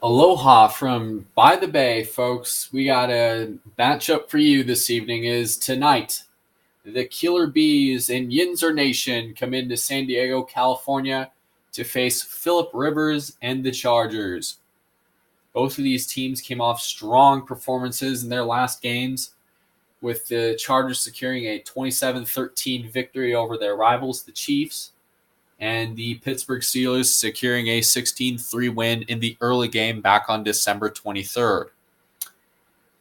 Aloha from by the bay, folks. We got a matchup for you this evening is tonight. The Killer Bees and Yinzer Nation come into San Diego, California to face Phillip Rivers and the Chargers. Both of these teams came off strong performances in their last games, with the Chargers securing a 27-13 victory over their rivals, the Chiefs, and the Pittsburgh Steelers securing a 16-3 win in the early game back on December 23rd.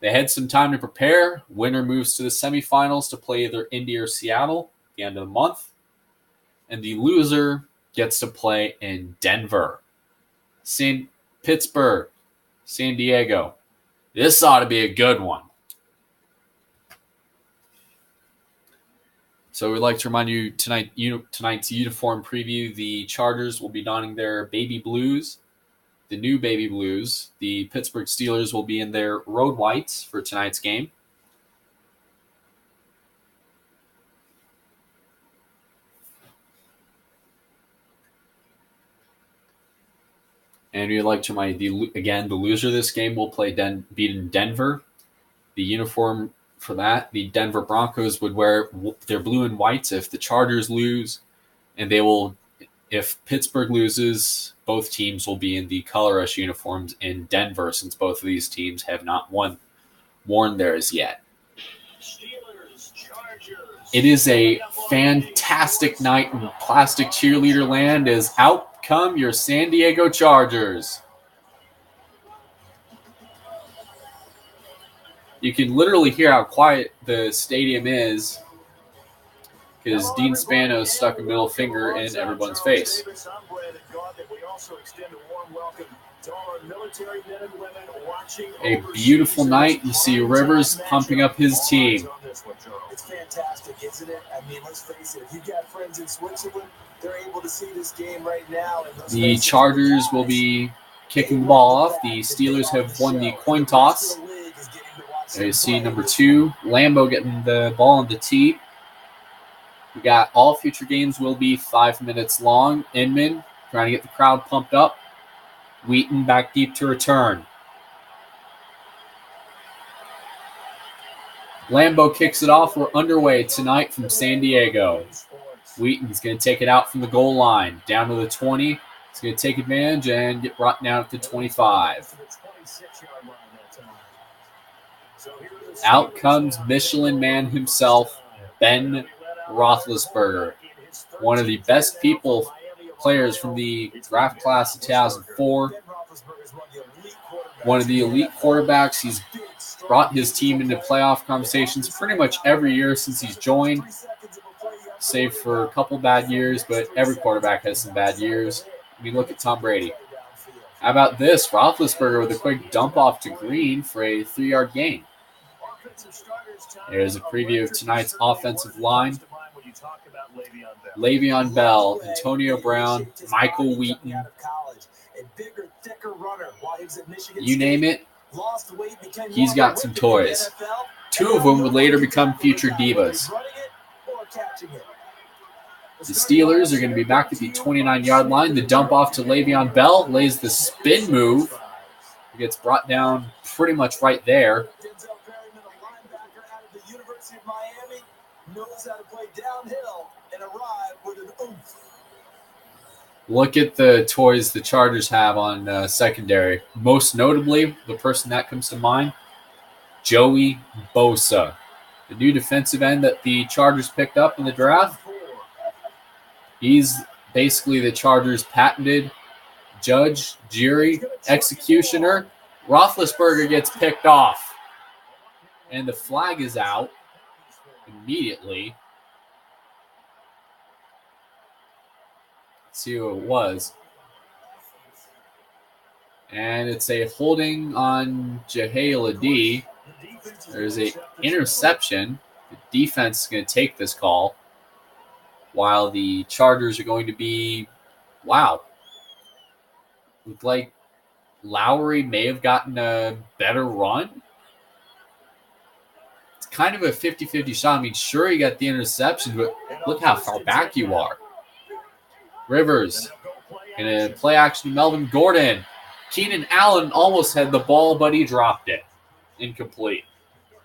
They had some time to prepare. Winner moves to the semifinals to play either Indy or Seattle at the end of the month. And the loser gets to play in Denver. Pittsburgh, San Diego. This ought to be a good one. So we'd like to remind you tonight's uniform preview. The Chargers will be donning their baby blues, the new baby blues. The Pittsburgh Steelers will be in their road whites for tonight's game. And we'd like to remind you, the loser of this game will play beat in Denver. The uniform for that, the Denver Broncos would wear their blue and whites if the Chargers lose, and they will, if Pittsburgh loses, both teams will be in the color rush uniforms in Denver, since both of these teams have not worn theirs yet. It is a fantastic night in plastic cheerleader land as out come your San Diego Chargers. You can literally hear how quiet the stadium is because Dean Spano stuck a middle finger in everyone's face. A beautiful night. You see Rivers pumping up his team. It's fantastic, isn't it? I mean, let's face it. If you got friends in Switzerland, they're able to see this game right now. The Chargers will be kicking the ball off. The Steelers have won the coin toss. There you see number 2, Lambo getting the ball on the tee. We got all future games will be 5 minutes long. Inman trying to get the crowd pumped up. Wheaton back deep to return. Lambo kicks it off. We're underway tonight from San Diego. Wheaton's going to take it out from the goal line. Down to the 20. He's going to take advantage and get brought down at the 25. Out comes Michelin Man himself, Ben Rothlesberger, one of the best players from the draft class of 2004. One of the elite quarterbacks. He's brought his team into playoff conversations pretty much every year since he's joined, save for a couple bad years, but every quarterback has some bad years. I mean, look at Tom Brady. How about this? Rothlesberger with a quick dump off to Green for a 3-yard gain. There's a preview of tonight's offensive line. Le'Veon Bell, Antonio Brown, Michael Wheaton. You name it, he's got some toys. 2 of them would later become future divas. The Steelers are going to be back at the 29-yard line. The dump off to Le'Veon Bell lays the spin move. He gets brought down pretty much right there. Look at the toys the Chargers have on secondary. Most notably, the person that comes to mind, Joey Bosa, the new defensive end that the Chargers picked up in the draft. He's basically the Chargers' patented judge, jury, executioner. Rothlesberger gets picked off, and the flag is out immediately. Let's see who it was. And it's a holding on Jahaladi. There's an interception. The defense is going to take this call, while the Chargers are going to be, wow. Looked like Lowry may have gotten a better run. It's kind of a 50-50 shot. I mean, sure, you got the interception, but look how far back you are. Rivers going to play action to Melvin Gordon. Keenan Allen almost had the ball, but he dropped it. Incomplete.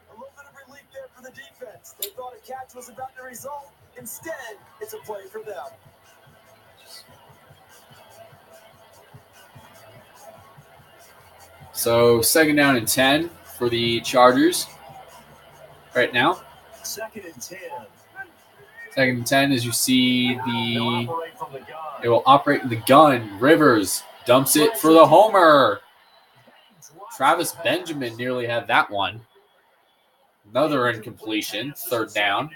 A little bit of relief there for the defense. They thought a catch was about to result. Instead, it's a play for them. So 2nd down and 10 for the Chargers right now. 2nd and 10. 2nd and 10, as you see it will operate in the gun. Rivers dumps it for the homer. Travis Benjamin nearly had that one. Another incompletion, 3rd down.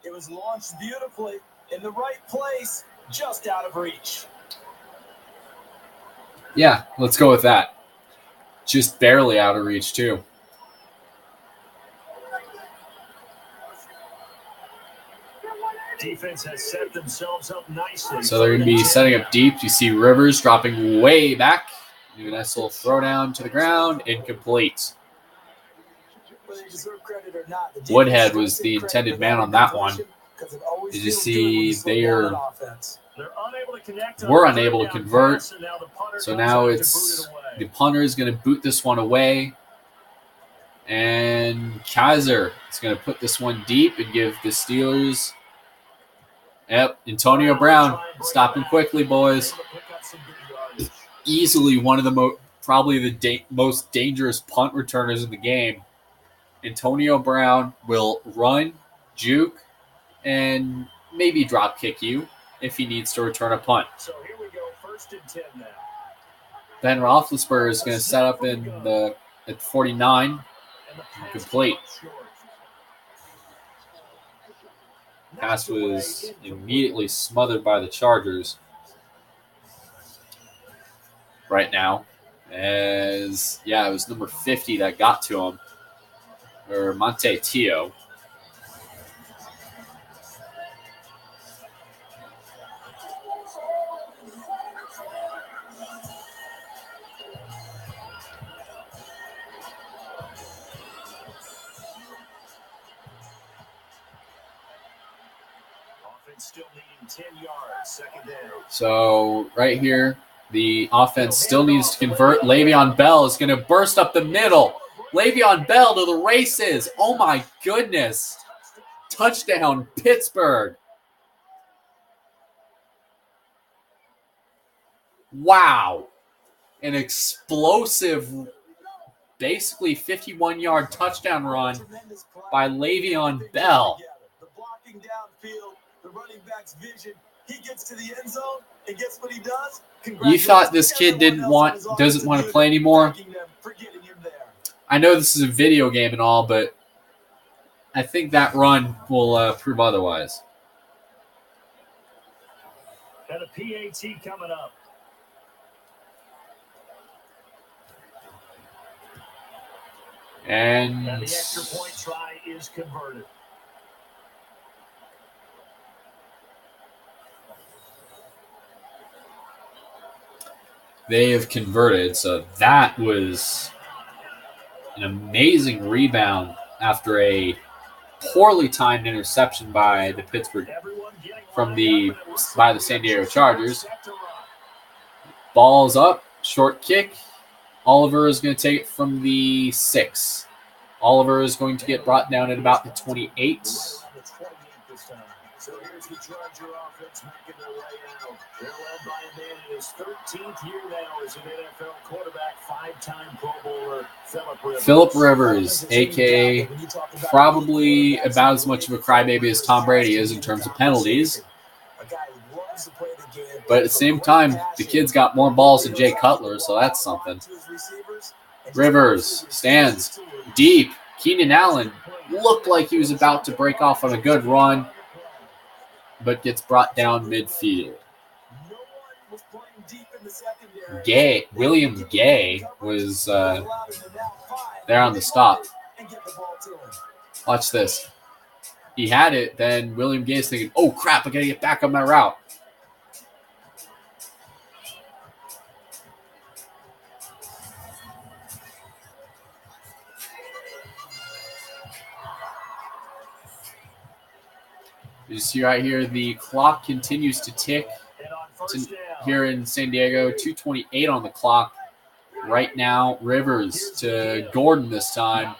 It was launched beautifully in the right place, just out of reach. Yeah, let's go with that. Just barely out of reach, too. Defense has set themselves up nicely. So they're going to be setting up deep. You see Rivers dropping way back. Do a nice little throwdown to the ground. Incomplete. Woodhead was the intended man on that one. As you see, they were unable to convert. So now it's the punter is going to boot this one away. And Kaiser is going to put this one deep and give the Steelers... Yep, Antonio Brown. Stop him quickly, boys. Easily one of the probably the most dangerous punt returners in the game. Antonio Brown will run, juke, and maybe drop kick you if he needs to return a punt. So here we go, 1st and 10 now. Ben Rothlesberger is going to set up at 49. Complete. Pass was immediately smothered by the Chargers right now. It was number 50 that got to him, or Monte Tio. Still needing 10 yards, 2nd down. So right here, the offense still needs to convert. Le'Veon Bell is going to burst up the middle. Le'Veon Bell to the races. Oh, my goodness. Touchdown, Pittsburgh. Wow. An explosive, basically 51-yard touchdown run by Le'Veon Bell. The blocking downfield, the running back's vision. He gets to the end zone and gets what he does. You thought this kid doesn't want to play anymore? I know this is a video game and all, but I think that run will prove otherwise. And a PAT coming up. And the extra point try is converted. They have converted, so that was an amazing rebound after a poorly timed interception by the San Diego Chargers. Ball's up, short kick. Oliver is going to take it from the 6. Oliver is going to get brought down at about the 28. So here's the Charger offense making their way out. They're led by a man in his 13th year now as an NFL quarterback, 5-time Pro Bowler, Phillip Rivers, a.k.a. probably about as much of a crybaby as Tom Brady is in terms of penalties. But at the same time, the kid's got more balls than Jay Cutler, so that's something. Rivers stands deep. Keenan Allen looked like he was about to break off on a good run, but gets brought down midfield. William Gay was there on the stop. Watch this. He had it, then William Gay's thinking, oh crap, I gotta get back on my route. You see right here, the clock continues to tick. here in San Diego. 2:28 on the clock. Right now, Rivers to Gordon this time.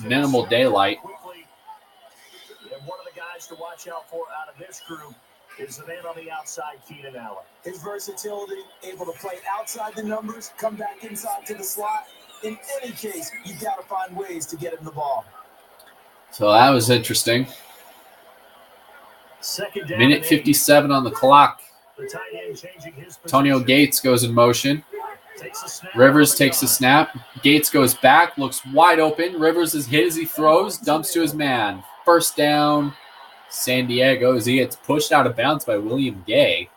Minimal daylight. And one of the guys to watch out for out of this group is the man on the outside, Keenan Allen. His versatility, able to play outside the numbers, come back inside to the slot. In any case, you've got to find ways to get him the ball. So that was interesting. Minute 57 on the clock. Antonio Gates goes in motion. Rivers takes the snap. Gates goes back, looks wide open. Rivers is hit as he throws, dumps to his man. First down, San Diego, as he gets pushed out of bounds by William Gay.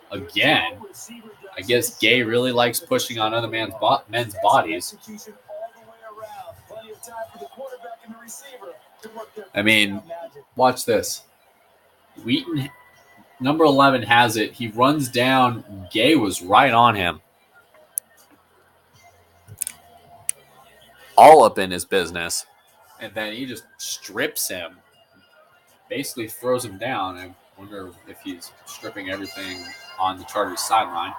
Again, I guess Gay really likes pushing on other men's bodies. I mean, watch this. Wheaton, number 11, has it. He runs down. Gay was right on him. All up in his business. And then he just strips him. Basically throws him down. I wonder if he's stripping everything on the Chargers sideline.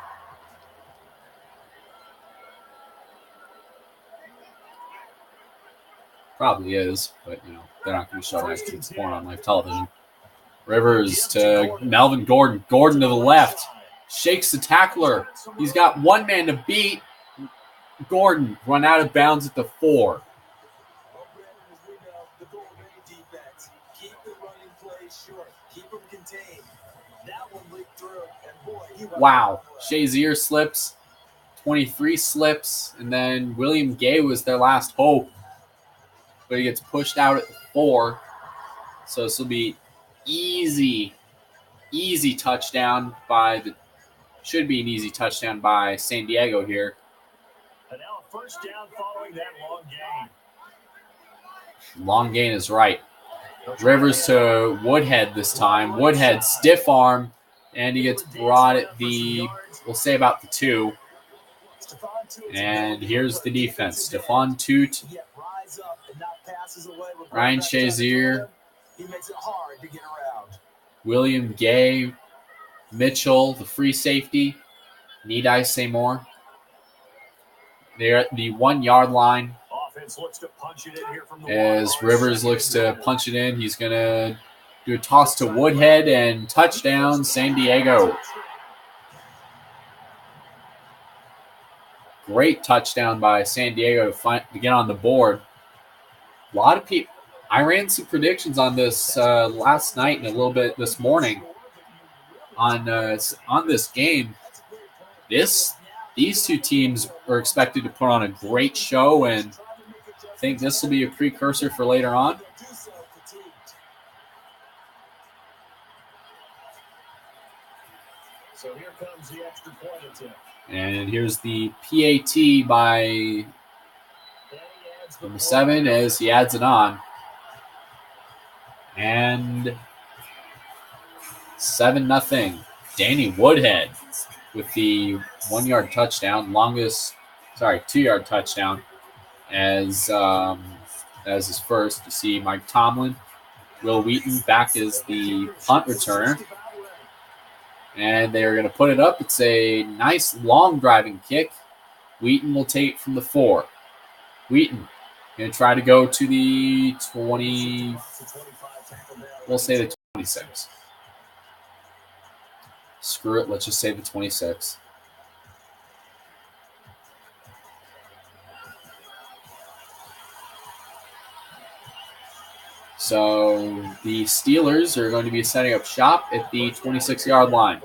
Probably is, but they're not going to show that porn on live television. Rivers to Melvin Gordon. Gordon to the left. Shakes the tackler. He's got one man to beat. Gordon run out of bounds at the 4. Wow. Shazier slips. 23 slips. And then William Gay was their last hope. But he gets pushed out at the 4. So this will be easy touchdown should be an easy touchdown by San Diego here. And now a first down following that long gain. Long gain is right. Rivers to Woodhead this time. Woodhead stiff arm, and he gets brought at we'll say about the 2. And here's the defense. Stephon Toot, Ryan Shazier, William Gay, Mitchell, the free safety. Need I say more? They're at the 1-yard line. As Rivers looks to punch it in, he's going to do a toss to Woodhead and touchdown, San Diego. Great touchdown by San Diego to get on the board. A lot of people. I ran some predictions on this last night and a little bit this morning on this game. These two teams are expected to put on a great show, and I think this will be a precursor for later on. So here comes the extra point attempt. And here's the PAT by number 7 as he adds it on. And 7-0. Danny Woodhead with the 1-yard touchdown, 2-yard touchdown as his first. You see Mike Tomlin, Will Wheaton back as the punt returner. And they're going to put it up. It's a nice long driving kick. Wheaton will take it from the 4. Wheaton going to try to go to the 20. We'll say the 26. Screw it. Let's just say the 26. So the Steelers are going to be setting up shop at the 26-yard line.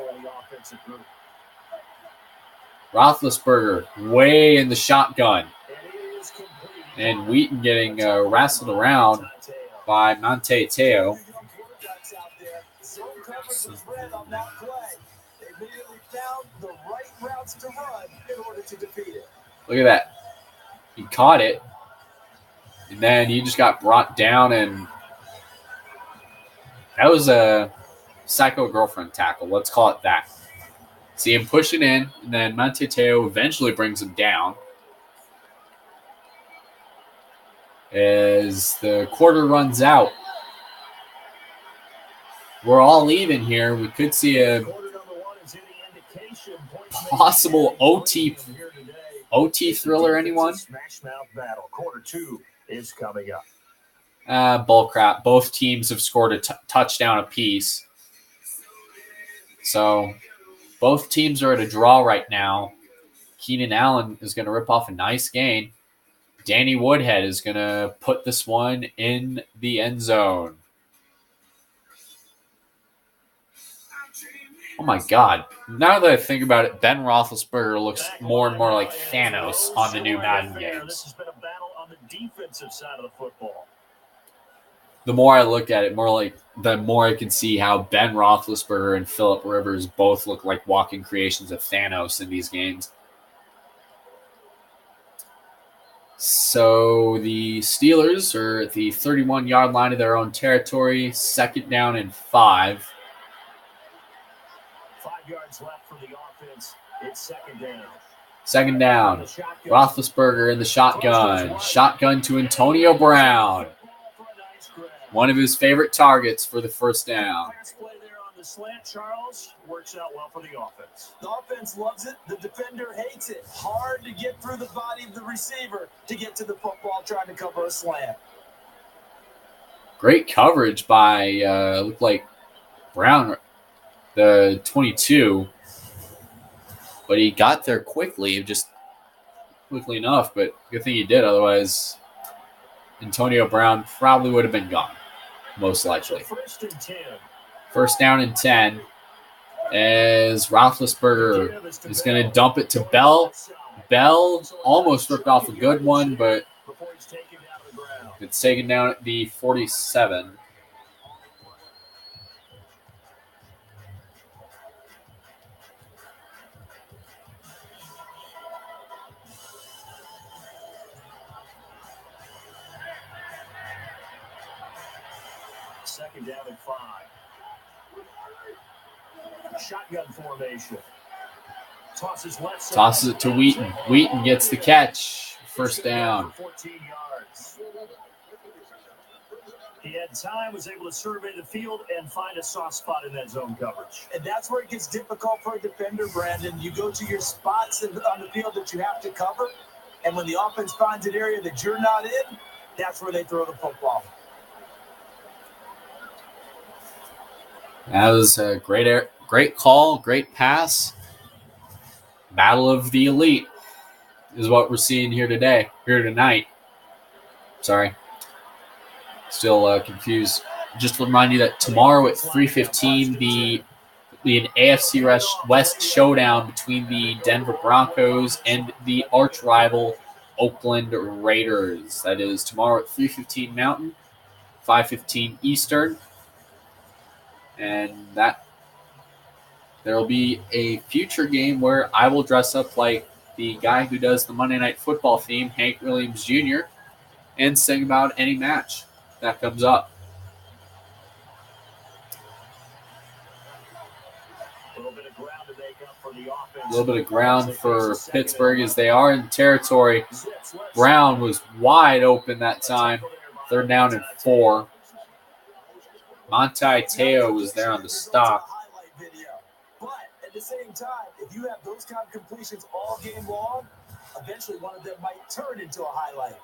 Roethlisberger way in the shotgun. And Wheaton getting wrestled around by Monte Teo. Look at that. He caught it. And then he just got brought down, and that was a psycho girlfriend tackle. Let's call it that. See him push it in, and then Monte Teo eventually brings him down. As the quarter runs out, we're all even here. We could see a possible OT thriller. Anyone? Smash mouth battle. Quarter 2 is coming up. Bull crap. Both teams have scored a touchdown apiece. So both teams are at a draw right now. Keenan Allen is going to rip off a nice gain. Danny Woodhead is going to put this one in the end zone. Oh, my God. Now that I think about it, Ben Roethlisberger looks more and more like Thanos on the new Madden games. This has been a battle on the defensive side of the football. The more I look at it, the more I can see how Ben Roethlisberger and Phillip Rivers both look like walking creations of Thanos in these games. So the Steelers are at the 31-yard line of their own territory, 2nd down and 5. 5 yards left for the offense. It's 2nd down. 2nd down. Roethlisberger in the shotgun. Shotgun to Antonio Brown. One of his favorite targets for the 1st down. Play there on the slant, Charles. Works out well for the offense. The offense loves it. The defender hates it. Hard to get through the body of the receiver to get to the football trying to cover a slant. Great coverage by, looked like Brown, the 22. But he got there quickly, just quickly enough. But good thing he did. Otherwise, Antonio Brown probably would have been gone, most likely. 1st down and 10 as Rothlesberger is going to dump it to Bell. Bell almost ripped off a good one, but it's taken down at the 47. Second down and 5. Shotgun formation. Tosses left side. Tosses it to Wheaton. Wheaton gets the catch. 1st down. 14 yards. He had time, was able to survey the field and find a soft spot in that zone coverage. And that's where it gets difficult for a defender, Brandon. You go to your spots on the field that you have to cover, and when the offense finds an area that you're not in, that's where they throw the football. That was a great call, great pass. Battle of the elite is what we're seeing here tonight. Sorry. Still confused. Just to remind you that tomorrow at 3:15, the an AFC West showdown between the Denver Broncos and the arch rival Oakland Raiders. That is tomorrow at 3:15 Mountain, 5:15 Eastern. And that there will be a future game where I will dress up like the guy who does the Monday Night Football theme, Hank Williams Jr., and sing about any match that comes up. A little bit of ground to make up for the offense. A little bit of ground for Pittsburgh as they are in territory. Brown was wide open that time. 3rd down and 4. Monte Teo was there on the stop. But at the same time, if you have those kind of completions all game long, eventually one of them might turn into a highlight.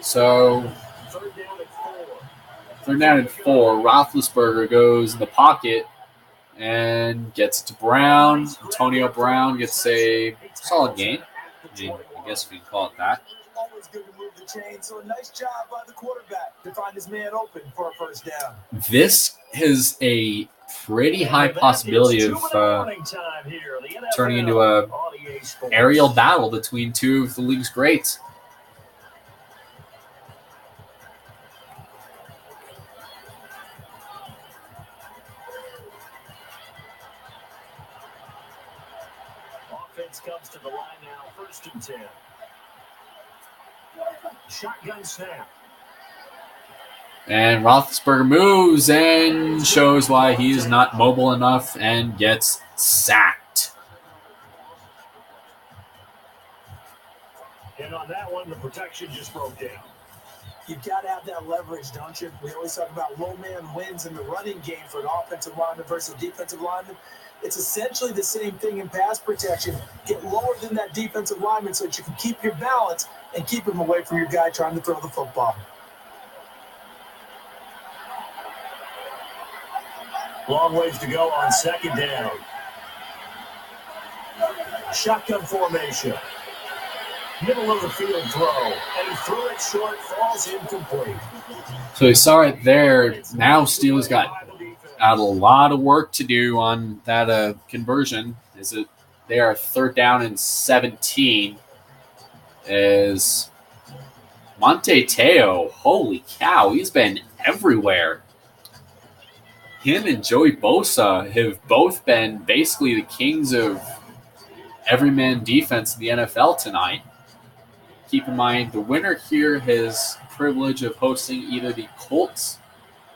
So, 3rd down and 4. Roethlisberger goes in the pocket and gets it to Brown. Antonio Brown gets a solid gain. I guess we can call it that. Always good to move the chain, so a nice job by the quarterback to find his man open for a 1st down. This is a pretty high possibility of turning into a aerial battle between two of the league's greats. Offense comes to the line now, 1st and 10. Shotgun snap. And Rothlesberger moves and shows why he is not mobile enough and gets sacked. And on that one, the protection just broke down. You've got to have that leverage, don't you? We always talk about low man wins in the running game for an offensive lineman versus defensive lineman. It's essentially the same thing in pass protection. Get lower than that defensive lineman so that you can keep your balance and keep him away from your guy trying to throw the football. Long ways to go on second down. Shotgun formation. Middle of the field throw. And he threw it short, falls incomplete. So you saw it there. Now Steelers got a lot of work to do on that conversion. They are 3rd down and 17. As Monte Teo, holy cow, he's been everywhere. Him and Joey Bosa have both been basically the kings of everyman defense in the NFL tonight. Keep in mind, the winner here has privilege of hosting either the Colts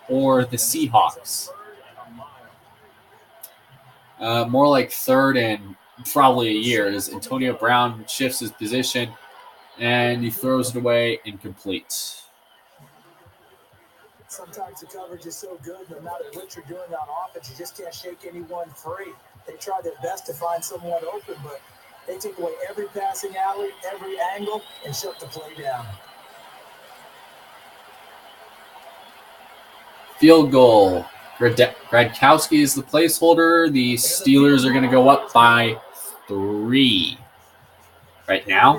or the Seahawks. More like 3rd in probably a year as Antonio Brown shifts his position and he throws it away incomplete. Sometimes the coverage is so good, no matter what you're doing on offense, you just can't shake anyone free. They try their best to find someone open, but they take away every passing alley, every angle, and shut the play down. Field goal. Gradkowski is the placeholder. The Steelers are going to go up by 3 right now.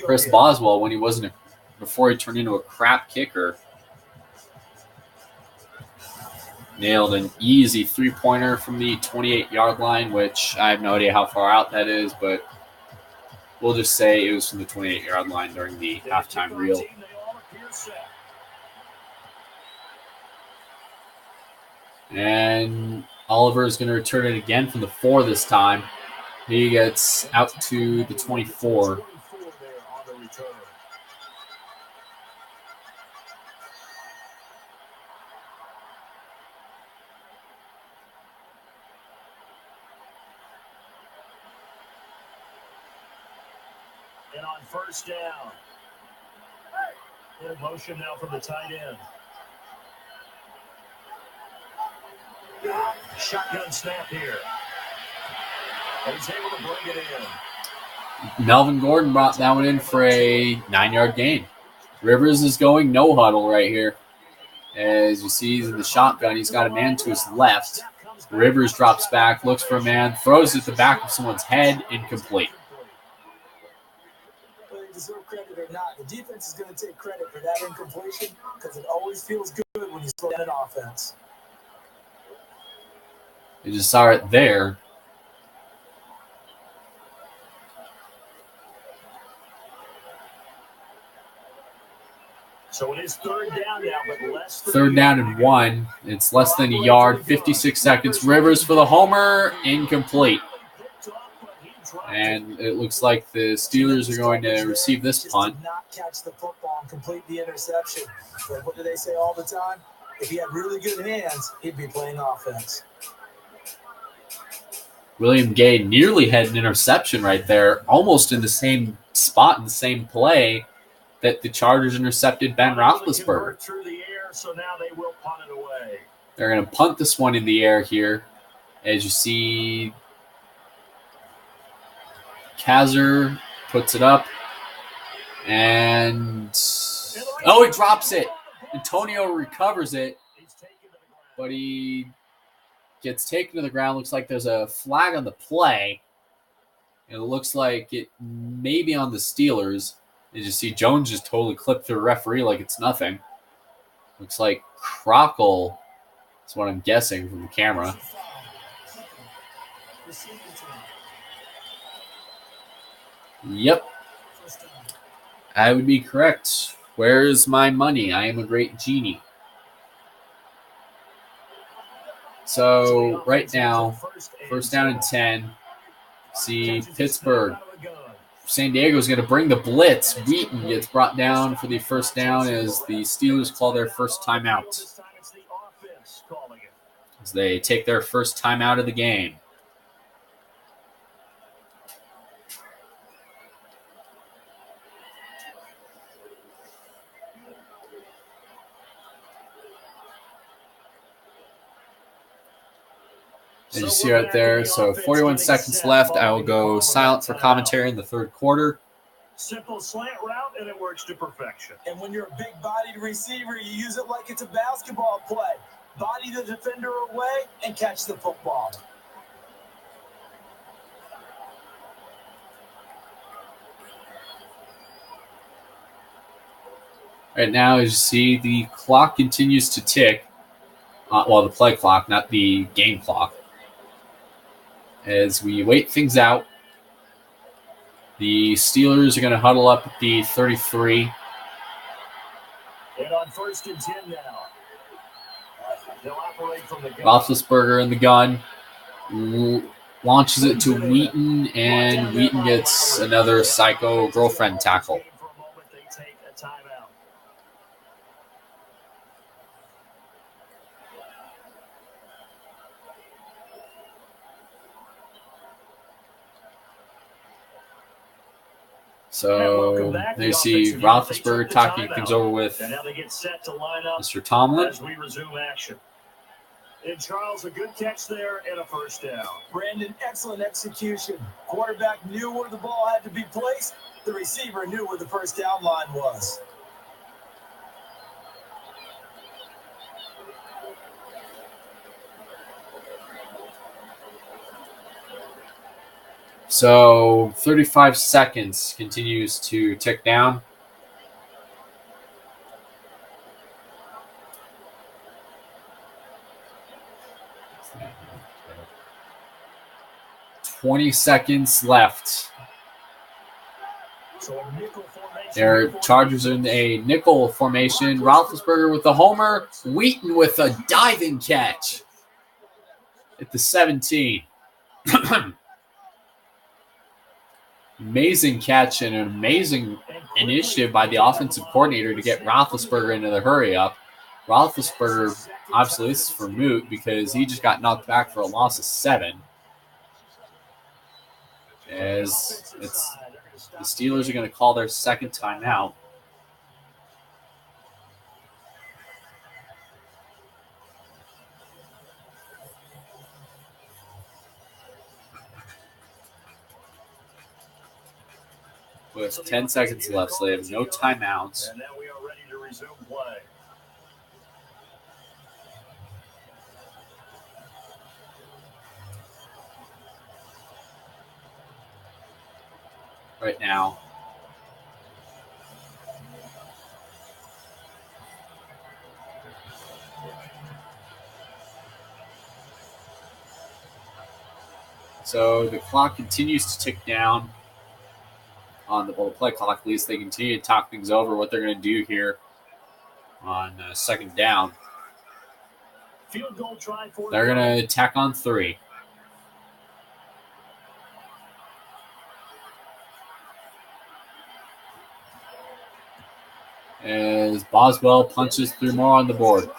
Chris Boswell, when he wasn't before he turned into a crap kicker, nailed an easy 3-pointer from the 28-yard line, which I have no idea how far out that is, but we'll just say it was from the 28-yard line during the halftime reel. And Oliver is going to return it again from the 4 this time. He gets out to the 24. And on first down, in motion now from the tight end. Shotgun snap here. And he's able to bring it in. Melvin Gordon brought that one in for a 9-yard gain. Rivers is going no huddle right here. As you see, he's in the shotgun. He's got a man to his left. Rivers drops back, looks for a man, throws it at the back of someone's head, incomplete. Whether they deserve credit or not, the defense is going to take credit for that incompletion because it always feels good when you slow down an offense. You just saw it there. So it is 3rd down now, but less than 3rd down and 1. It's less than a yard, 56 seconds. Rivers for the homer, incomplete. And it looks like the Steelers are going to receive this punt. Did not catch the football and complete the interception. But what do they say all the time? If he had really good hands, he'd be playing offense. William Gay nearly had an interception right there, almost in the same spot in the same play that the Chargers intercepted Ben Roethlisberger. Through the air, so now they will punt it away. They're going to punt this one in the air here. As you see, Kazar puts it up. And, oh, he drops it. Antonio recovers it. But he gets taken to the ground. Looks like there's a flag on the play. And it looks like it may be on the Steelers. As you see, Jones just totally clipped the referee like it's nothing. Looks like Crockle is what I'm guessing from the camera. Yep. I would be correct. Where's my money? I am a great genie. So, right now, 1st down and 10. See, Pittsburgh San Diego's going to bring the blitz. Wheaton gets brought down for the first down as the Steelers call their first timeout. As they take their first timeout of the game. As you see right there, so 41 seconds left. I will go silent for commentary in the third quarter. Simple slant route, and it works to perfection. And when you're a big-bodied receiver, you use it like it's a basketball play. Body the defender away and catch the football. Right now, as you see, the clock continues to tick. Well, the play clock, not the game clock. As we wait things out, the Steelers are going to huddle up at the 33. And on 1st and 10 now. They'll operate from the gun. Rothlesberger in the gun. Launches it to Wheaton, and Wheaton gets another psycho girlfriend tackle. So there you see Rothlesberger talking things over with Mr. Tomlin. As we resume action. And Charles, a good catch there and a first down. Brandon, excellent execution. Quarterback knew where the ball had to be placed. The receiver knew where the first down line was. So 35 seconds continues to tick down. $20 seconds left. Their Chargers in a nickel formation. Rothlesberger with the homer. Wheaton with a diving catch at the 17. Amazing catch and an amazing initiative by the offensive coordinator to get Rothlesberger into the hurry up. Rothlesberger, obviously, this is for moot because he just got knocked back for a loss of 7. As the Steelers are going to call their second timeout. With 10 seconds left, so they have no timeouts. And now we are ready to resume play. Right now. So the clock continues to tick down. On the play clock, at least they continue to talk things over what they're going to do here on second down. Field goal try for they're going to tack on 3. As Boswell punches through more on the board.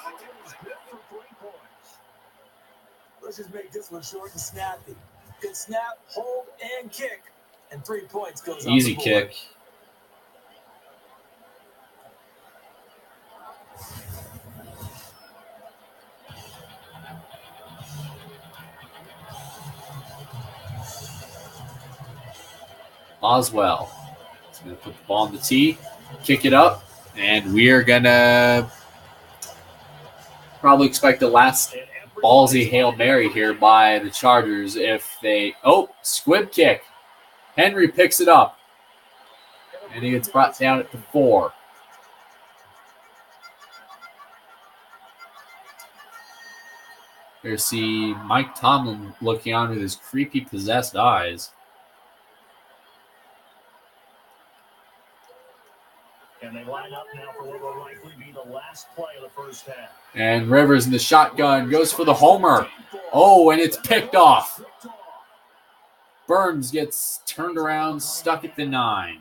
Let's just make this one short and snappy. Good snap, hold, and kick. And 3 points goes on easy the board. Kick. Boswell is going to put the ball on the tee, kick it up, and we are going to probably expect the last ballsy Hail Mary here by the Chargers if they... Oh, squib kick. Henry picks it up, and he gets brought down at the 4. There's see Mike Tomlin looking on with his creepy possessed eyes. And they line up now for what will likely be the last play of the first half. And Rivers in the shotgun goes for the homer. Oh, and it's picked off. Burns gets turned around, stuck at the 9.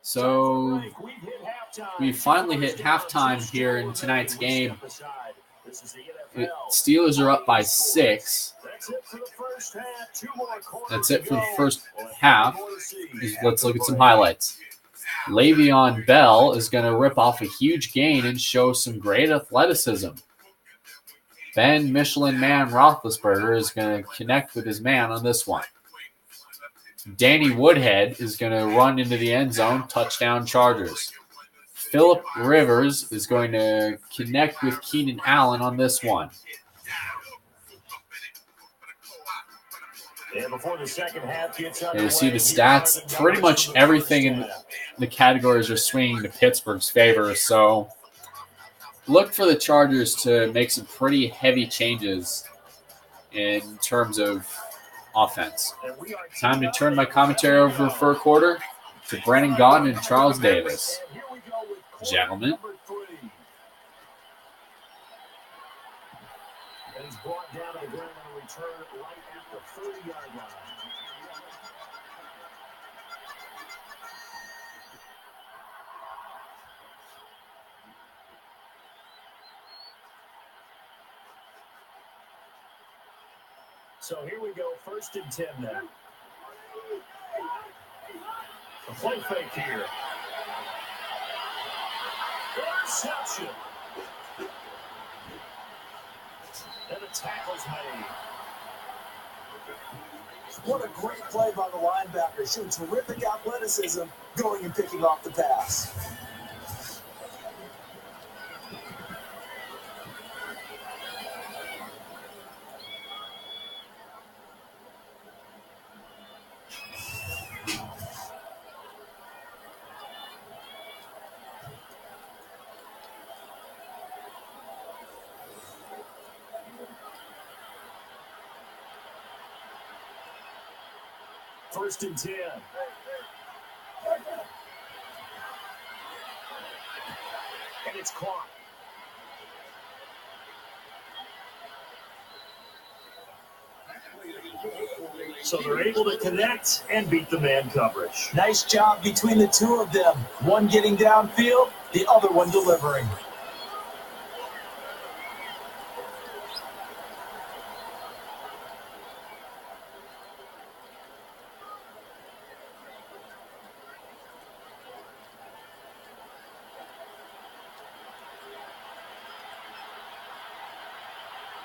So we finally hit halftime here in tonight's game. Steelers are up by 6. That's it for the first half. Let's look at some highlights. Le'Veon Bell is going to rip off a huge gain and show some great athleticism. Ben Michelin Man Rothlesberger is going to connect with his man on this one. Danny Woodhead is going to run into the end zone, touchdown Chargers. Phillip Rivers is going to connect with Keenan Allen on this one. And before the second half gets underway, you see the stats. Pretty much everything in the categories are swinging to Pittsburgh's favor. So look for the Chargers to make some pretty heavy changes in terms of offense. Time to turn my commentary over for a quarter to Brandon Gaudin and Charles Davis. Gentlemen. And he's brought down to the ground on a return right at the 30-yard line. So here we go, 1st and 10 now. A play fake here. Interception. And a tackle's made. What a great play by the linebacker. Showed terrific athleticism going and picking off the pass. First and 10. And it's caught. So they're able to connect and beat the man coverage. Nice job between the two of them. One getting downfield, the other one delivering.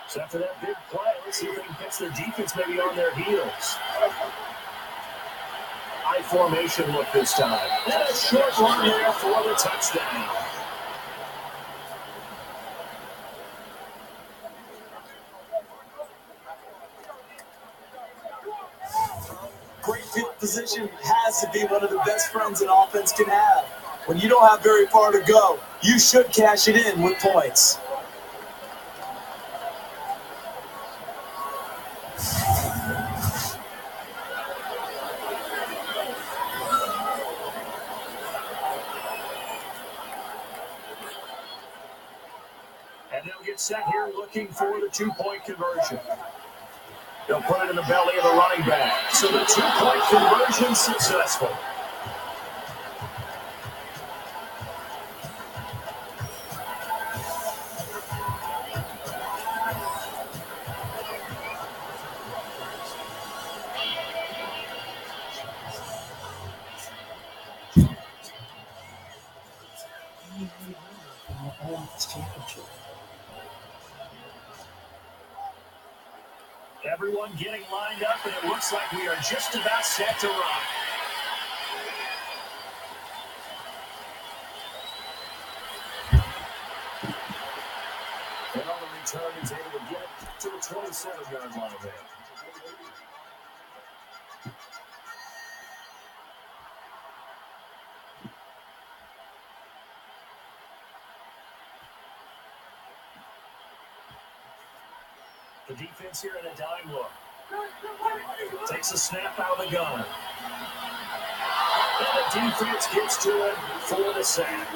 So after that big play, let's see if they can catch their defense maybe on their heels. High formation look this time. And a short run there for the touchdown. Great field position has to be one of the best friends an offense can have. When you don't have very far to go, you should cash it in with points. Set here looking for the two-point conversion. They'll put it in the belly of the running back. So the two-point conversion successful. Everyone getting lined up, and it looks like we are just about set to run. And on the return, he's able to get to the 27-yard line there. The defense here in a dime look. Takes a snap out of the gun. And the defense gets to it for the sack.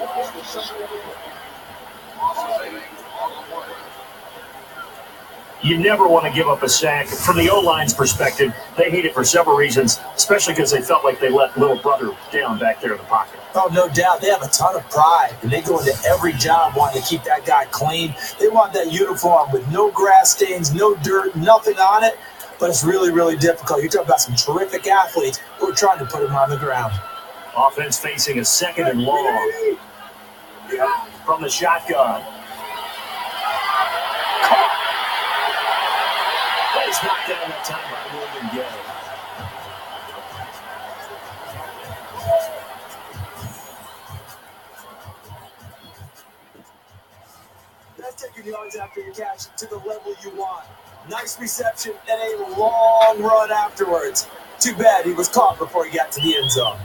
You never want to give up a sack. From the O-line's perspective, they hate it for several reasons, especially because they felt like they let little brother down back there in the pocket. Oh, no doubt. They have a ton of pride, and they go into every job wanting to keep that guy clean. They want that uniform with no grass stains, no dirt, nothing on it, but it's really, really difficult. You're talking about some terrific athletes who are trying to put him on the ground. Offense facing a 2nd and long from the shotgun. That is knocked down that time by Melvin Gay. That's taking yards after your catch to the level you want. Nice reception and a long run afterwards. Too bad he was caught before he got to the end zone.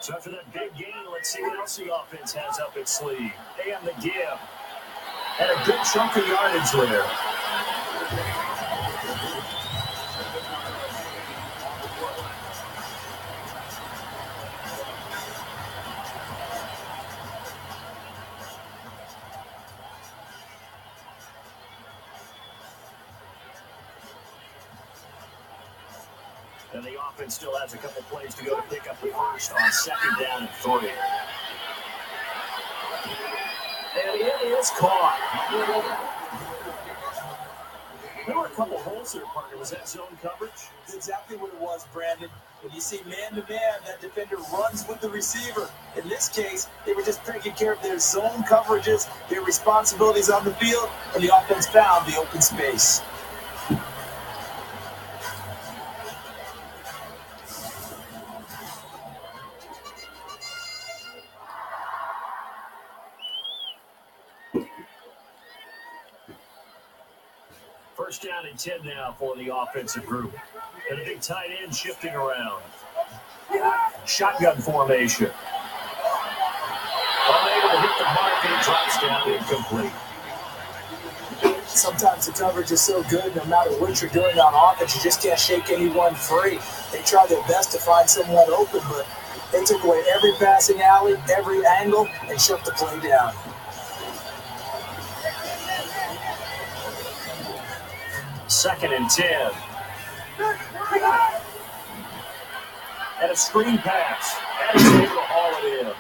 So after that big gain, let's see what else the offense has up its sleeve. And the give. And a good chunk of yardage there. And the offense still has a couple plays to go to pick up the first on 2nd down and 3. And it is caught. There were a couple holes there, partner. Was that zone coverage? That's exactly what it was, Brandon. When you see man-to-man, that defender runs with the receiver. In this case, they were just taking care of their zone coverages, their responsibilities on the field, and the offense found the open space. First down and 10 now for the offensive group. And a big tight end shifting around. Shotgun formation. Unable to hit the mark, and it drops down incomplete. Sometimes the coverage is so good, no matter what you're doing on offense, you just can't shake anyone free. They try their best to find someone open, but they took away every passing alley, every angle, and shut the play down. Second and 10. And a screen pass. And he's able to haul it in.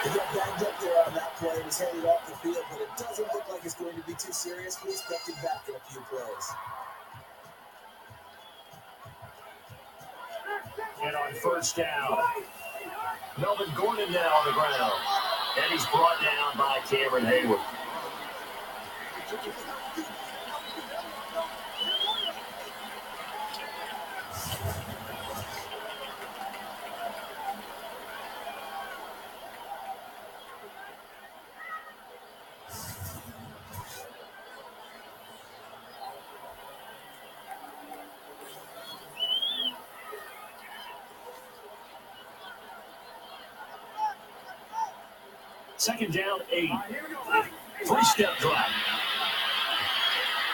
He got banged up there on that play and was headed off the field, but it doesn't look like it's going to be too serious. We expect him back in a few plays. And on first down, Melvin Gordon now on the ground. And he's brought down by Cameron Hayward. Second down, 8. 3-step drop.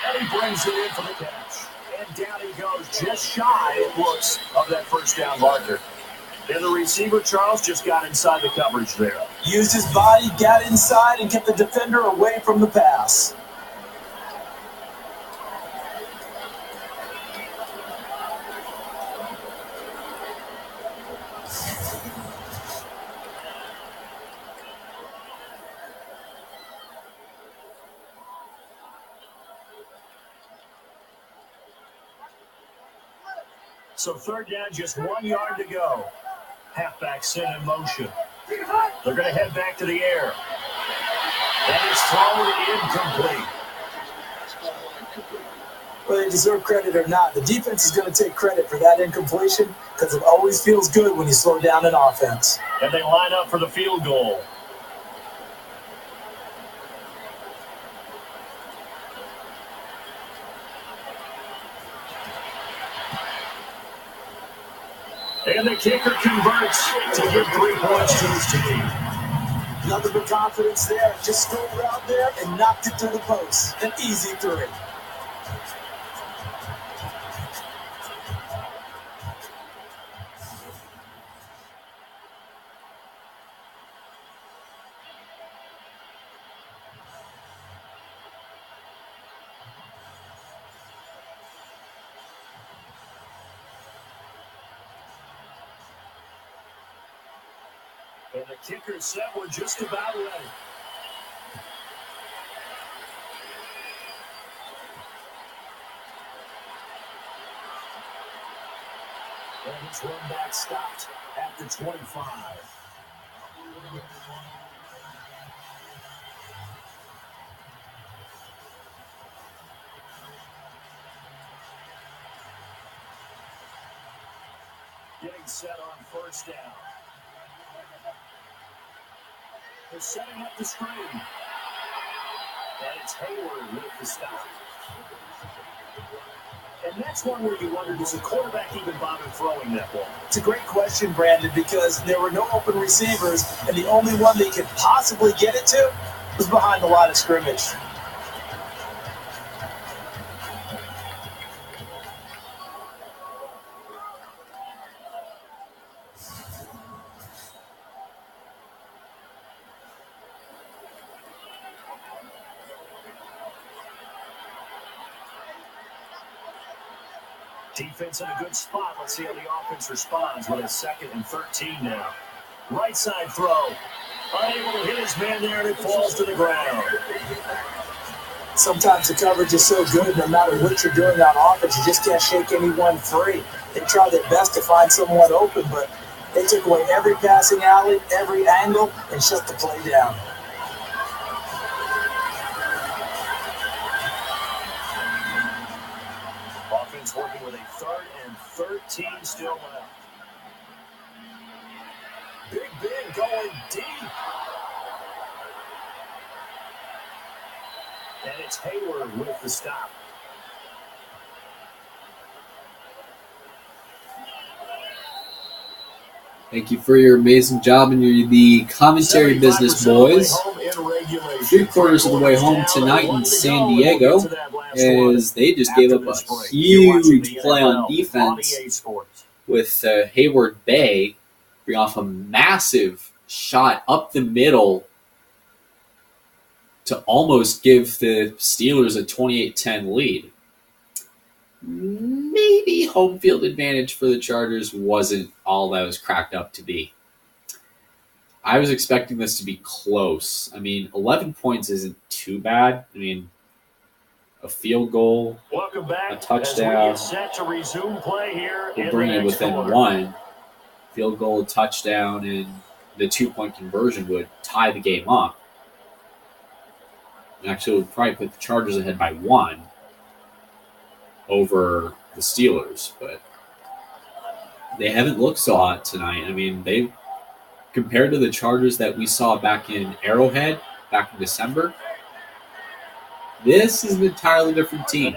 And he brings it in for the catch. And down he goes, just shy, it looks, of that first down marker. And the receiver, Charles, just got inside the coverage there. Used his body, got inside, and kept the defender away from the pass. So third down, just 1 yard to go. Halfback set in motion. They're going to head back to the air. And it's thrown incomplete. Whether they deserve credit or not, the defense is going to take credit for that incompletion because it always feels good when you slow down an offense. And they line up for the field goal. And the kicker converts to give 3 points to his team. Nothing but confidence there. Just scrolled around there and knocked it through the post. An easy 3. And the kicker said we're just about ready. And his run back stopped at the 25. Getting set on first down. They're setting up the screen. And it's Hayward with the stop. And that's one where you wonder, does the quarterback even bother throwing that ball? It's a great question, Brandon, because there were no open receivers, and the only one they could possibly get it to was behind the line of scrimmage. Defense in a good spot. Let's see how the offense responds with a 2nd and 13 now. Right side throw. Unable to hit his man there, and it falls to the ground. Sometimes the coverage is so good, no matter what you're doing on offense, you just can't shake anyone free. They tried their best to find someone open, but they took away every passing alley, every angle, and shut the play down. Offense working with a 3rd and 13 still left. Big Ben going deep. And it's Hayward with the stop. Thank you for your amazing job and the commentary business, boys. 3/4 of the way home tonight in San Diego, as they just gave up a huge play on defense with Hayward Bay bring off a massive shot up the middle to almost give the Steelers a 28-10 lead. Maybe home field advantage for the Chargers wasn't all that was cracked up to be. I was expecting this to be close. I mean, 11 points isn't too bad. I mean, a field goal, a touchdown, Set to resume play here will bring it within quarter. 1. Field goal, a touchdown, and the 2-point conversion would tie the game up. Actually, it would probably put the Chargers ahead by 1 over the Steelers, but they haven't looked so hot tonight. I mean, they compared to the Chargers that we saw back in Arrowhead back in December, this is an entirely different team.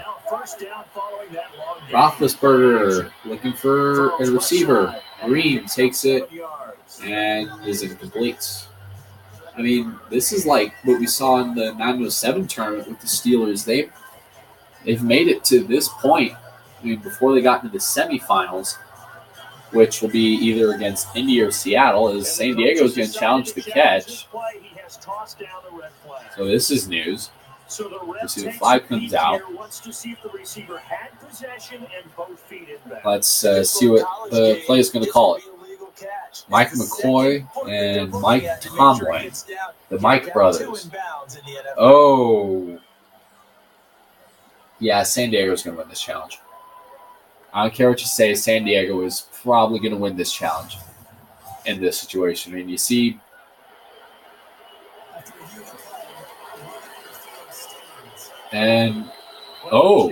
Rothlesberger looking for a receiver. Green takes it and is incomplete. I mean, this is like what we saw in the 907 tournament with the Steelers. They've made it to this point. I mean, before they got into the semifinals, which will be either against Indy or Seattle, as San Diego is going to challenge the catch. So this is news. We'll see the flag comes out. Let's see what the play is going to call it. Mike McCoy and Mike Tomlin, the Mike brothers. Oh. Yeah, San Diego's going to win this challenge. I don't care what you say, San Diego is probably going to win this challenge in this situation. I mean, you see... And, oh.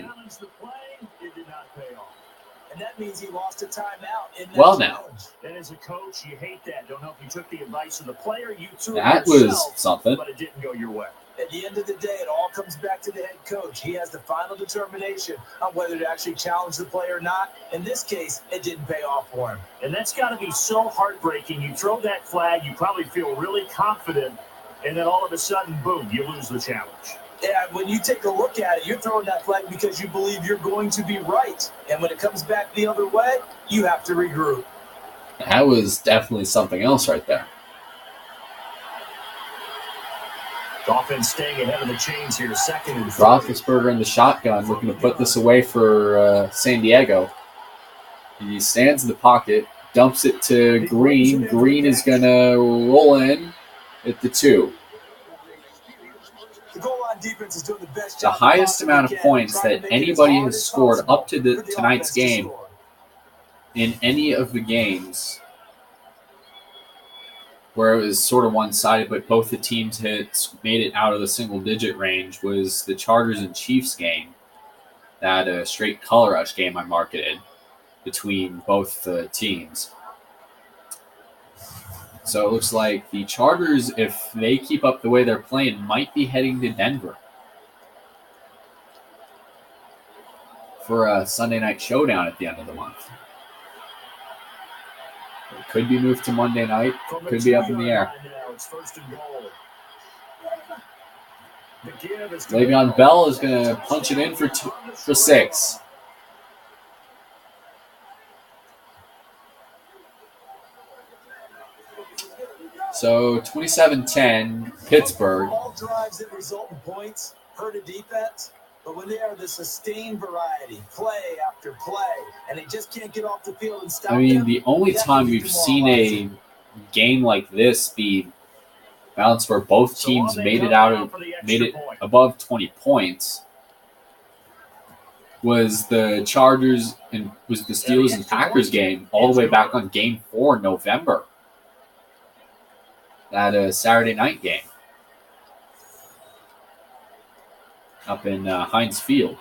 And that means he lost a timeout in that well, now. And as a coach, you hate that. Don't know if you took the advice of the player, you threw that yourself, was something. But it didn't go your way. At the end of the day, it all comes back to the head coach. He has the final determination on whether to actually challenge the play or not. In this case, it didn't pay off for him. And that's got to be so heartbreaking. You throw that flag, you probably feel really confident, and then all of a sudden, boom, you lose the challenge. Yeah, when you take a look at it, you're throwing that flag because you believe you're going to be right. And when it comes back the other way, you have to regroup. That was definitely something else right there. Offense staying ahead of the chains here, second and Rothlesberger in the shotgun, looking to put this away for San Diego. He stands in the pocket, dumps it to Green. Green is going to roll in at the 2. The goal line defense is doing the best The job highest amount of points that anybody has scored up to tonight's game in any of the games where it was sort of one-sided, but both the teams had made it out of the single-digit range, was the Chargers and Chiefs game. That straight color rush game I marketed between both teams. So it looks like the Chargers, if they keep up the way they're playing, might be heading to Denver for a Sunday night showdown at the end of the month. It could be moved to Monday night. Could be up in the air. Le'Veon Bell is going to punch it in for 6. So 27-10, Pittsburgh. All drives that result in points hurt a defense, but when they are the sustained variety, play after play, and they just can't get off the field and stop them, the only time we've seen a game like this be balanced where both teams made it above 20 points was the Chargers and was the Steelers and Packers game all the way back on Game 4 in November. That Saturday night game up in Heinz Field.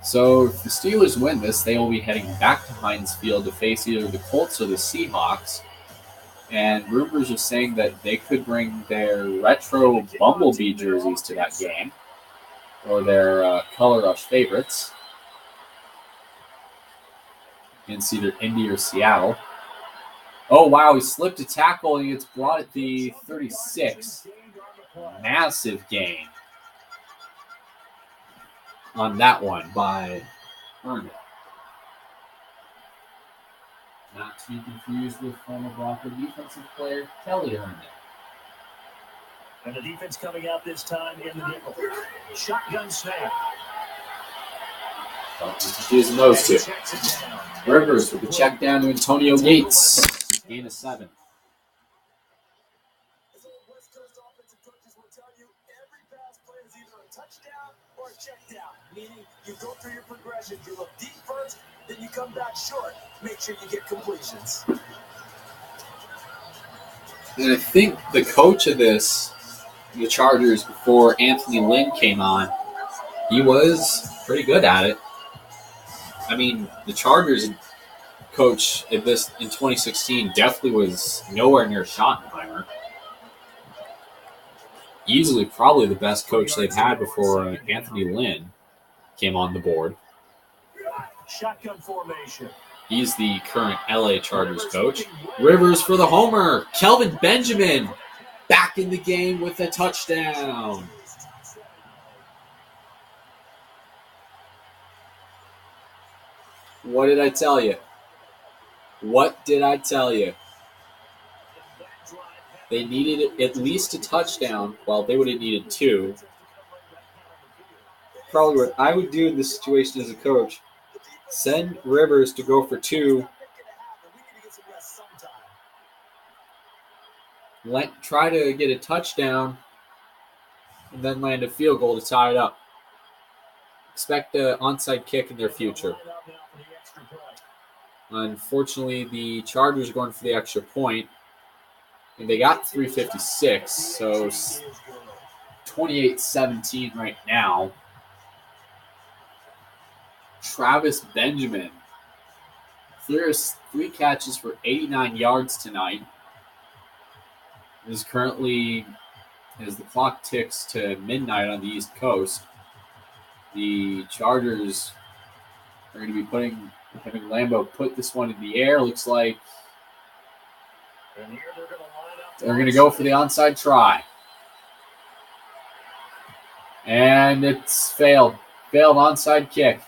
So if the Steelers win this, they will be heading back to Heinz Field to face either the Colts or the Seahawks. And rumors are saying that they could bring their retro Bumblebee jerseys to that game, or their Color Rush favorites against either Indy or Seattle. Oh, wow, he slipped a tackle and it's brought at the 36. Massive gain on that one by Herndon. Not to be confused with former Bronco defensive player Kelly Herndon. And the defense coming out this time in the nickel. Shotgun snap. Confusing those two. Rivers with the check down to Antonio Gates. Gain of 7. West Coast offensive coaches will tell you every pass play is either a touchdown or a check down, meaning you go through your progression. You look deep first, then you come back short. Make sure you get completions. And I think the coach of the Chargers, before Anthony Lynn came on, he was pretty good at it. I mean, the Chargers coach in 2016 definitely was nowhere near Schottenheimer. Easily probably the best coach they've had before Anthony Lynn came on the board. Shotgun formation. He's the current LA Chargers coach. Rivers for the homer. Kelvin Benjamin back in the game with a touchdown. What did I tell you? What did I tell you? They needed at least a touchdown. Well, they would have needed 2. Probably what I would do in this situation as a coach, send Rivers to go for 2. Try to get a touchdown and then land a field goal to tie it up. Expect an onside kick in their future. Unfortunately, the Chargers are going for the extra point. And they got 3:56, so 28-17 right now. Travis Benjamin. 3 catches for 89 yards tonight. is currently, as the clock ticks to midnight on the East Coast, the Chargers are going to be having Lambeau put this one in the air. Looks like they're going to go for the onside try. And it's failed. Failed onside kick.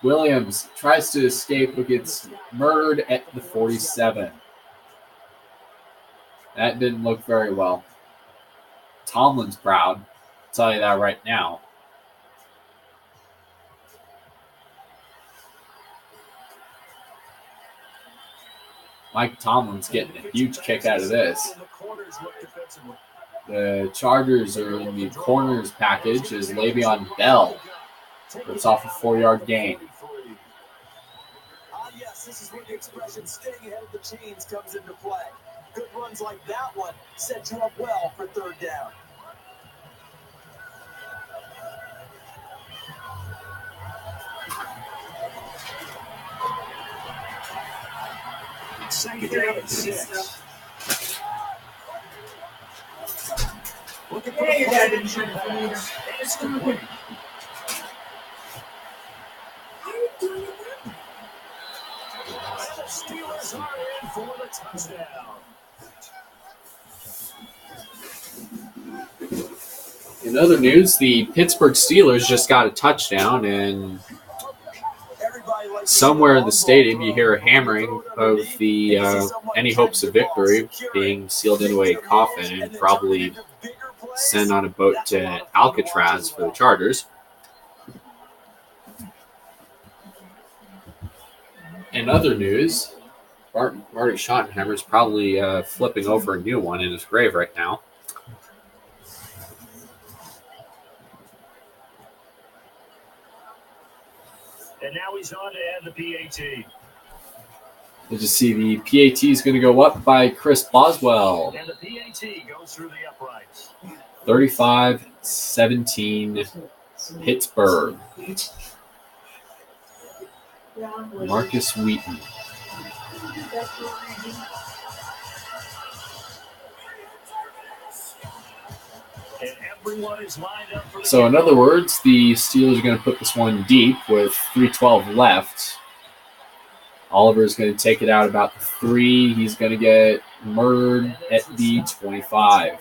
Williams tries to escape but gets murdered at the 47. That didn't look very well. Tomlin's proud. I'll tell you that right now. Mike Tomlin's getting a huge kick out of this. The Chargers are in the corners package as Le'Veon Bell rips off a 4-yard gain. Yes, this is where the expression staying ahead of the chains comes into play. Good runs like that one set you up well for third down. Second down and 6. Looking for the pass. It's complete. The Steelers are in for the touchdown. In other news, the Pittsburgh Steelers just got a touchdown, and somewhere in the stadium you hear a hammering of the any hopes of victory being sealed into a coffin and probably sent on a boat to Alcatraz for the Chargers. In other news, Marty Schottenheimer is probably flipping over a new one in his grave right now. And now he's on to add the PAT. We'll just see the PAT is going to go up by Chris Boswell. And the PAT goes through the uprights. 35-17 Pittsburgh. Marcus Wheaton. So in other words, the Steelers are going to put this one deep with 3:12 left. Oliver's going to take it out about the 3. He's going to get murdered at the 25.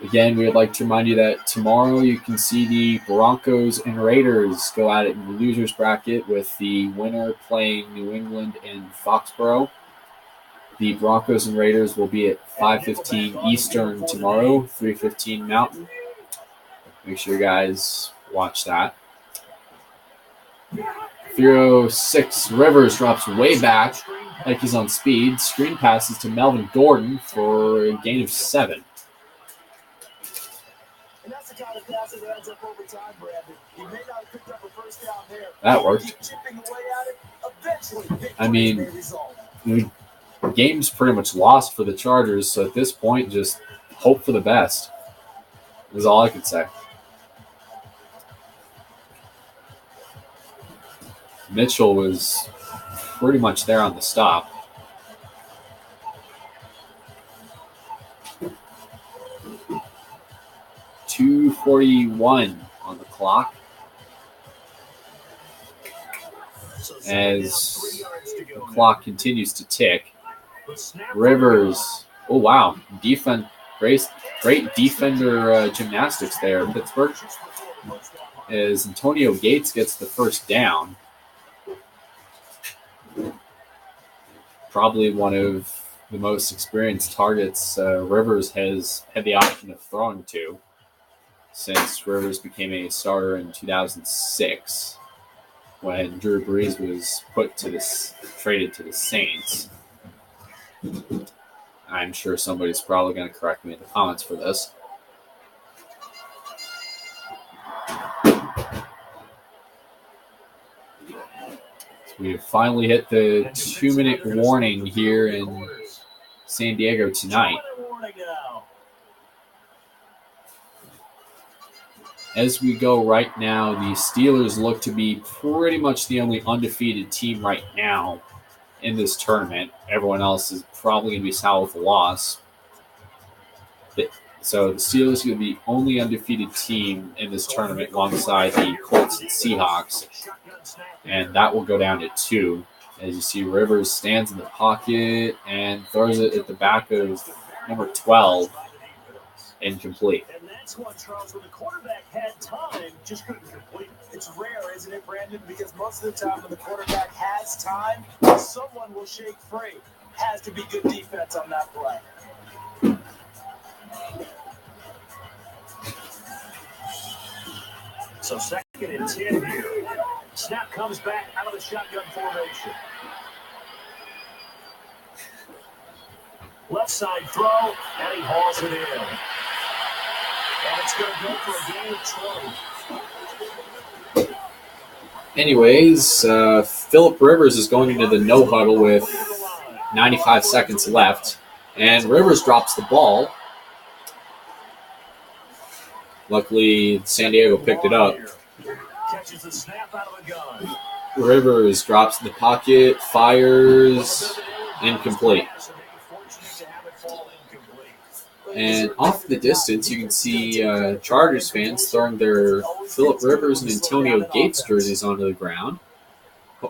Again, we would like to remind you that tomorrow you can see the Broncos and Raiders go at it in the losers bracket with the winner playing New England and Foxborough. The Broncos and Raiders will be at 5:15 Eastern tomorrow, 3:15 Mountain. Make sure you guys watch that. 306 Rivers drops way back like he's on speed. Screen passes to Melvin Gordon for a gain of 7. That worked. I mean, the game's pretty much lost for the Chargers, so at this point, just hope for the best is all I could say. Mitchell was pretty much there on the stop. .241 on the clock as the clock continues to tick. Rivers, oh wow, great defender gymnastics there in Pittsburgh. As Antonio Gates gets the first down. Probably one of the most experienced targets Rivers has had the option of throwing to since Rivers became a starter in 2006 when Drew Brees was traded to the Saints. I'm sure somebody's probably going to correct me in the comments for this. We have finally hit the 2-minute warning here in San Diego tonight. As we go right now, the Steelers look to be pretty much the only undefeated team right now in this tournament. Everyone else is probably going to be saddled with a loss. So the Steelers are going to be the only undefeated team in this tournament alongside the Colts and Seahawks. And that will go down to 2. As you see, Rivers stands in the pocket and throws it at the back of number 12. Incomplete. And that's one, Charles, when the quarterback had time, just couldn't complete. It's rare, isn't it, Brandon? Because most of the time when the quarterback has time, someone will shake free. Has to be good defense on that play. So 2nd and 10 here. Snap comes back out of the shotgun formation. Left side throw, and he hauls it in. And it's going to go for a gain of 20. Anyways, Phillip Rivers is going into the no huddle with 95 seconds left, and Rivers drops the ball. Luckily, San Diego picked it up. Catches the snap out of the gun. Rivers drops in the pocket, fires, incomplete. And off the distance, you can see Chargers fans throwing their Phillip Rivers and Antonio Gates jerseys onto the ground,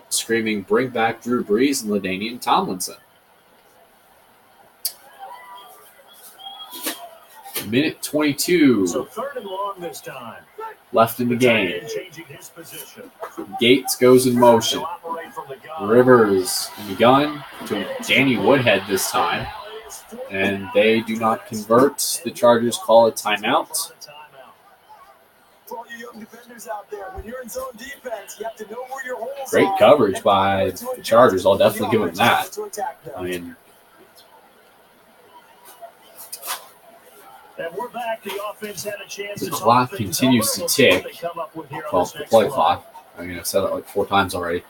screaming, "Bring back Drew Brees and LaDainian Tomlinson." Minute 22 So 3rd and long this time. left in the game. Changing his position. Gates goes in motion. They'll operate from the gun. Rivers in the gun to Danny Woodhead this time. And they do not convert. The Chargers call a timeout. For all you young defenders out there, when you're in zone defense, you have to know where your holes Great are. coverage by the Chargers. I'll definitely give them that. I mean, And we're back. The offense had a chance the to clock talk things continues over. to We'll see what tick. they come up with here on Well, this the next play drive. clock. I mean, I've said it like 4 times already.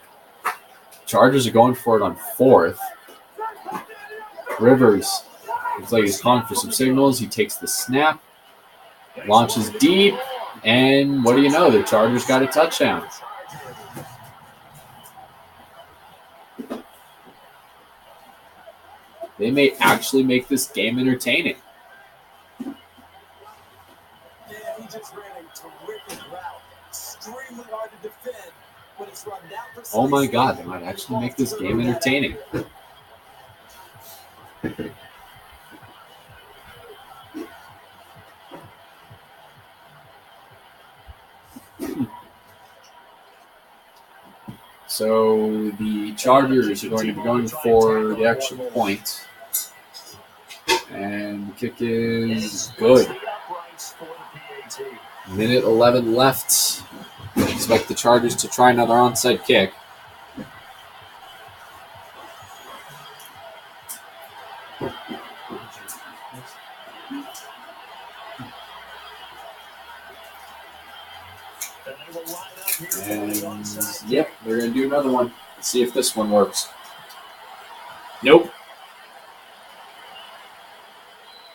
Chargers are going for it on 4th. Rivers looks like he's calling for some signals. He takes the snap, launches deep, and what do you know? The Chargers got a touchdown. They may actually make this game entertaining. Yeah, he just ran a terrific route. Extremely hard to defend when it's run down for Oh my God, they might actually make this game entertaining. So the Chargers are going to be going for the extra point. And the kick is good. Minute 11 left. Expect the Chargers to try another onside kick. And yep, they're going to do another one. Let's see if this one works. Nope.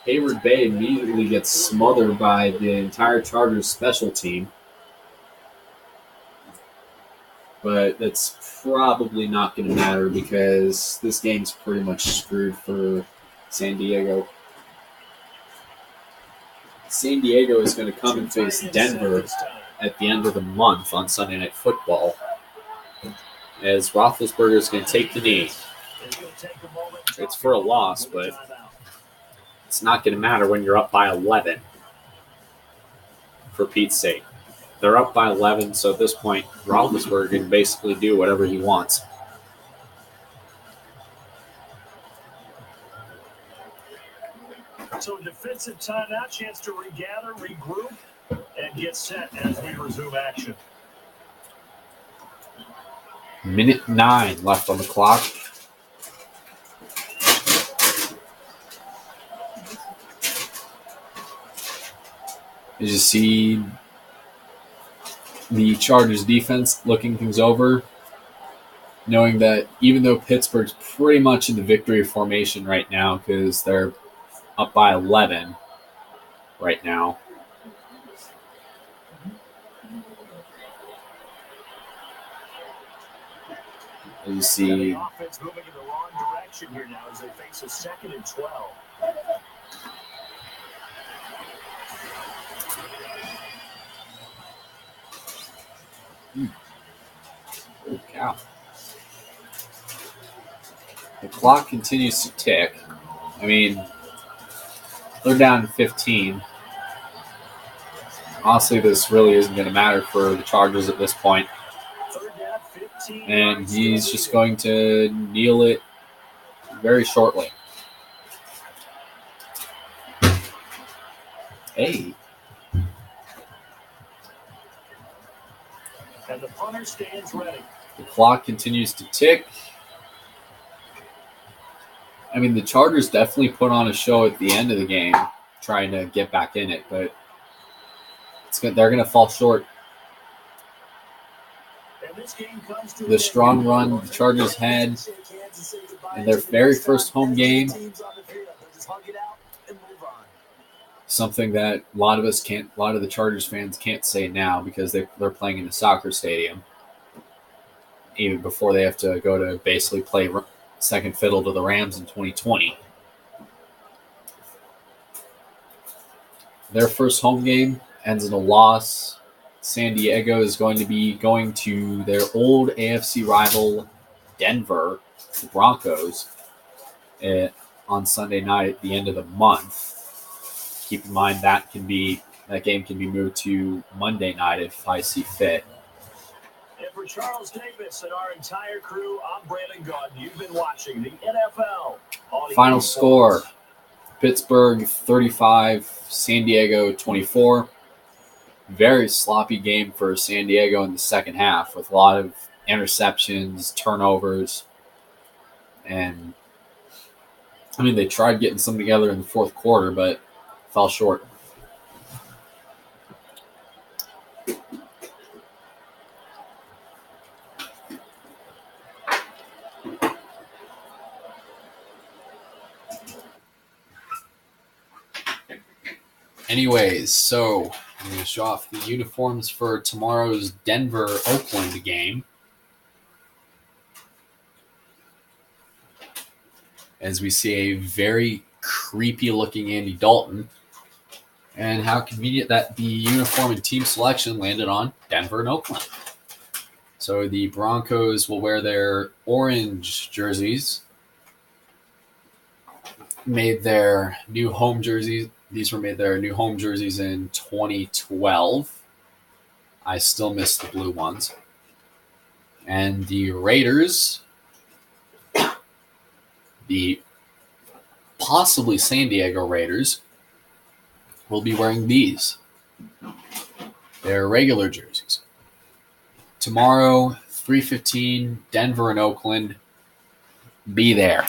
Hayward Bay immediately gets smothered by the entire Chargers special team. But that's probably not going to matter because this game's pretty much screwed for San Diego. San Diego is going to come and face Denver at the end of the month on Sunday Night Football, as Rothlesberger is going to take the knee. It's for a loss, but it's not going to matter when you're up by 11, for Pete's sake. They're up by 11, so at this point, Rothlesberger can basically do whatever he wants. So defensive timeout, chance to regather, regroup, and get set as we resume action. Minute 9 left on the clock. As you see the Chargers defense looking things over, knowing that even though Pittsburgh's pretty much in the victory formation right now because they're up by 11 right now, You see. The offense moving in the wrong direction here now as they face a 2nd and 12. Oh, cow. The clock continues to tick. I mean, they're down 15. Honestly, this really isn't going to matter for the Chargers at this point. And he's just going to kneel it very shortly. Hey. And the punter stands ready. The clock continues to tick. I mean, the Chargers definitely put on a show at the end of the game, trying to get back in it, but they're going to fall short. The strong run the Chargers had in their very first home game, something that a lot of the Chargers fans can't say now because they're playing in a soccer stadium, even before they have to go to basically play second fiddle to the Rams in 2020. Their first home game ends in a loss. San Diego is going to be going to their old AFC rival, Denver, the Broncos, on Sunday night at the end of the month. Keep in mind that game can be moved to Monday night if I see fit. And for Charles Davis and our entire crew, I'm Brandon Gaudin. You've been watching the NFL. Final score, Pittsburgh 35, San Diego 24. Very sloppy game for San Diego in the second half with a lot of interceptions, turnovers. And, I mean, they tried getting some together in the fourth quarter, but fell short. Anyways, so I'm going to show off the uniforms for tomorrow's Denver-Oakland game. As we see a very creepy-looking Andy Dalton. And how convenient that the uniform and team selection landed on Denver and Oakland. So the Broncos will wear their orange jerseys. Made their new home jerseys. These were made their new home jerseys in 2012. I still miss the blue ones. And the Raiders, the possibly San Diego Raiders, will be wearing these. They're regular jerseys. Tomorrow, 3:15, Denver and Oakland. Be there.